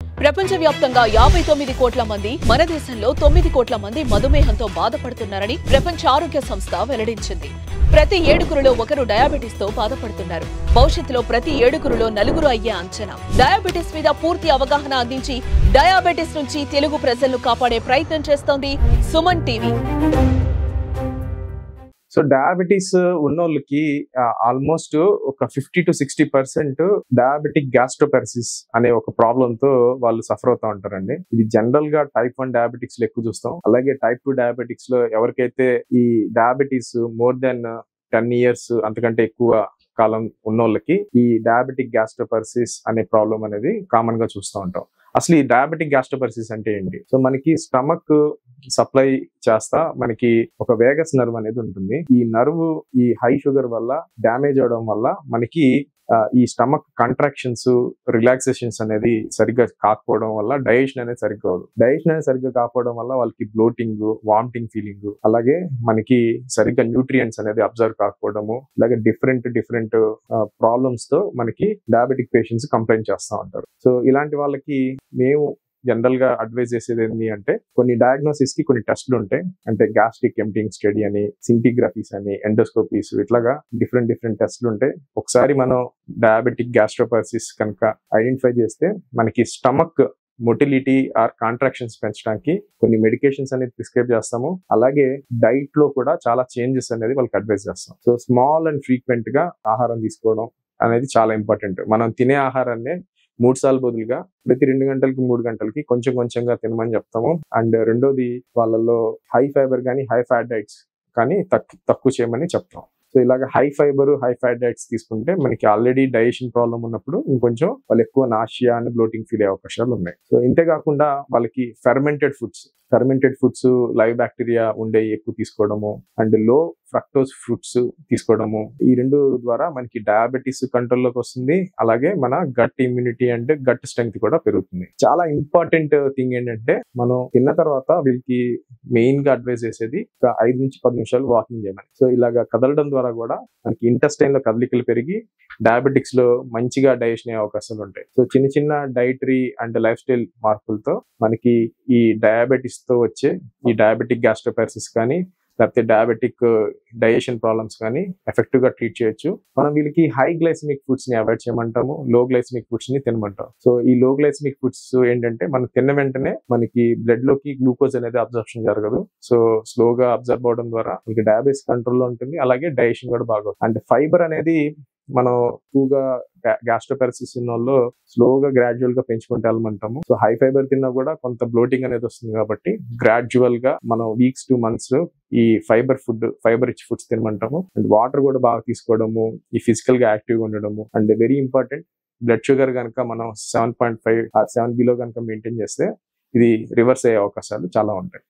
ప్రపంచవ్యాప్తంగా 59 కోట్ల మంది, మన దేశంలో 9 కోట్ల మంది మధుమేహంతో బాధపడుతున్నారని ప్రపంచ ఆరోగ్య సంస్థ వెల్లడించింది. ప్రతి ఏడుగురులో ఒకరు డయాబెటిస్ తో బాధపడుతున్నారు. భవిష్యత్తులో ప్రతి ఏడుగురులో నలుగురు అయ్యే అంచనా. డయాబెటిస్ మీద పూర్తి అవగాహన అందించి డయాబెటిస్ నుంచి తెలుగు ప్రజలను కాపాడే ప్రయత్నం చేస్తోంది సుమన్ టీవీ. సో డయాబెటీస్ ఉన్నోళ్ళకి ఆల్మోస్ట్ ఒక 50 to 60% డయాబెటిక్ గ్యాస్ట్రోపారసిస్ అనే ఒక ప్రాబ్లమ్ తో వాళ్ళు సఫర్ అవుతా ఉంటారండి. ఇది జనరల్ గా టైప్ 1 డయాబెటిక్స్ లో ఎక్కువ చూస్తాం. అలాగే టైప్ 2 డయాబెటిక్స్ లో ఎవరికైతే ఈ డయాబెటీస్ మోర్ దెన్ 10 years అంతకంటే ఎక్కువ కాలం ఉన్నోళ్ళకి ఈ డయాబెటిక్ గ్యాస్ట్రోపారసిస్ అనే ప్రాబ్లం అనేది కామన్ గా చూస్తూ ఉంటాం. అసలు ఈ డయాబెటిక్ గ్యాస్ట్రోపారసిస్ అంటే ఏంటి? సో మనకి స్టమక్ సప్లై చేస్తా మనకి ఒక వేగస్ నర్వ్ అనేది ఉంటుంది. ఈ నర్వ్ ఈ హై షుగర్ వల్ల డ్యామేజ్ అవడం వల్ల మనకి ఈ స్టమక్ కంట్రాక్షన్స్ రిలాక్సేషన్స్ అనేది సరిగ్గా కాకపోవడం వల్ల డైజెషన్ అనేది సరిగ్గా అవ్వదు. డైజెషన్ అనేది సరిగ్గా కాకపోవడం వల్ల వాళ్ళకి బ్లోటింగ్, వామిటింగ్ ఫీలింగ్, అలాగే మనకి సరిగ్గా న్యూట్రియంట్స్ అనేది అబ్జర్వ్ కాకపోవడము, అలాగే డిఫరెంట్ ప్రాబ్లమ్స్ తో మనకి డయాబెటిక్ పేషెంట్స్ కంప్లైంట్ చేస్తూ ఉంటారు. సో ఇలాంటి వాళ్ళకి మేము జనరల్ గా అడ్వైజ్ చేసేది ఏంటి అంటే కొన్ని డయాగ్నోసిస్ కి కొన్ని టెస్ట్లు ఉంటాయి. అంటే గ్యాస్ట్రిక్ ఎంప్టింగ్ స్టడీ అని, సింటిగ్రఫీస్ అని, ఎండోస్కోపీస్, ఇట్లాగా డిఫరెంట్ టెస్ట్లు ఉంటాయి. ఒకసారి మనం డయాబెటిక్ గ్యాస్ట్రోపారసిస్ కనుక ఐడెంటిఫై చేస్తే మనకి స్టమక్ మొటిలిటీ ఆర్ కాంట్రాక్షన్స్ పెంచడానికి కొన్ని మెడికేషన్స్ అనేది ప్రిస్క్రైబ్ చేస్తాము. అలాగే డైట్ లో కూడా చాలా చేంజెస్ అనేది వాళ్ళకి అడ్వైజ్ చేస్తాం. సో స్మాల్ అండ్ ఫ్రీక్వెంట్ గా ఆహారం తీసుకోవడం అనేది చాలా ఇంపార్టెంట్. మనం తినే ఆహారాన్ని 3 సార్లు బదులుగా ప్రతి 2 గంటలకి 3 గంటలకి కొంచెంగా తినమని చెప్తాము. అండ్ రెండోది వాళ్ళలో హై ఫైబర్ కానీ హై ఫ్యాట్ డైట్స్ కానీ తక్కువ చేయమని చెప్తాం. సో ఇలాగ high fibre high fat diets తీసుకుంటే మనకి ఆల్రెడీ డైజెషన్ ప్రాబ్లం ఉన్నప్పుడు ఇంకొంచెం వాళ్ళు ఎక్కువ నాషియా అని బ్లోటింగ్ ఫీల్ అయ్యే అవకాశాలు ఉన్నాయి. సో ఇంతేకాకుండా వాళ్ళకి ఫెర్మెంటెడ్ ఫుడ్స్ లైవ్ బ్యాక్టీరియా ఉండే ఎక్కువ తీసుకోవడము అండ్ లో ఫ్రక్టోస్ ఫ్రూట్స్ తీసుకోవడము, ఈ రెండు ద్వారా మనకి డయాబెటీస్ కంట్రోల్లోకి వస్తుంది. అలాగే మన gut immunity and gut strength కూడా పెరుగుతుంది. చాలా ఇంపార్టెంట్ థింగ్ ఏంటంటే మనం తిన్న తర్వాత వీళ్ళకి మెయిన్ గా అడ్వైజ్ చేసేది 5 నుంచి 10 నిమిషాలు వాకింగ్ చేయమని. సో ఇలాగా కదలడం ద్వారా కూడా మనకి ఇంటెస్టైన్ లో కదలికలు పెరిగి డయాబెటిక్స్ లో మంచిగా డైజెషన్ అయ్యే అవకాశాలు ఉంటాయి. సో చిన్న డైటరీ అండ్ లైఫ్ స్టైల్ మార్పులతో మనకి ఈ డయాబెటిస్ తో వచ్చే ఈ డయాబెటిక్ గ్యాస్ట్రోపారసిస్ కానీ లేకపోతే డయాబెటిక్ డైజెషన్ ప్రాబ్లమ్స్ కానీ ఎఫెక్టివ్ గా ట్రీట్ చేయొచ్చు. మనం వీళ్ళకి హై గ్లైసెమిక్ ఫుడ్స్ ని అవాయిడ్ చేయమంటాము, లో గ్లైసెమిక్ ఫుడ్స్ ని తినమంటాం. సో ఈ లో గ్లైసెమిక్ ఫుడ్స్ ఏంటంటే మనం తిన్న వెంటనే మనకి బ్లడ్ లోకి గ్లూకోజ్ అనేది అబ్జర్ప్షన్ జరగదు. సో స్లోగా అబ్జర్వ్ అవడం ద్వారా మనకి డయాబెటిస్ కంట్రోల్లో ఉంటుంది. అలాగే డైజెషన్ కూడా బాగా. అండ్ ఫైబర్ అనేది మనం ఎక్కువగా గ్యాస్ట్రోపారసిస్ ఉన్న వాళ్ళు స్లోగా గ్రాడ్యువల్ గా పెంచుకుంటే వెళ్ళమంటాము. సో హై ఫైబర్ తిన్నా కూడా కొంత బ్లోటింగ్ అనేది వస్తుంది కాబట్టి గ్రాడ్యువల్ గా మనం వీక్స్ 2 months ఈ ఫైబర్ రిచ్ ఫుడ్స్ తినమంటాము. అండ్ వాటర్ కూడా బాగా తీసుకోవడము, ఈ ఫిజికల్ గా యాక్టివ్ గా ఉండడము, and very important blood sugar కనుక మనం 7.5 or 7 below కనుక మెయింటైన్ చేస్తే ఇది రివర్స్ అయ్యే అవకాశాలు చాలా ఉంటాయి.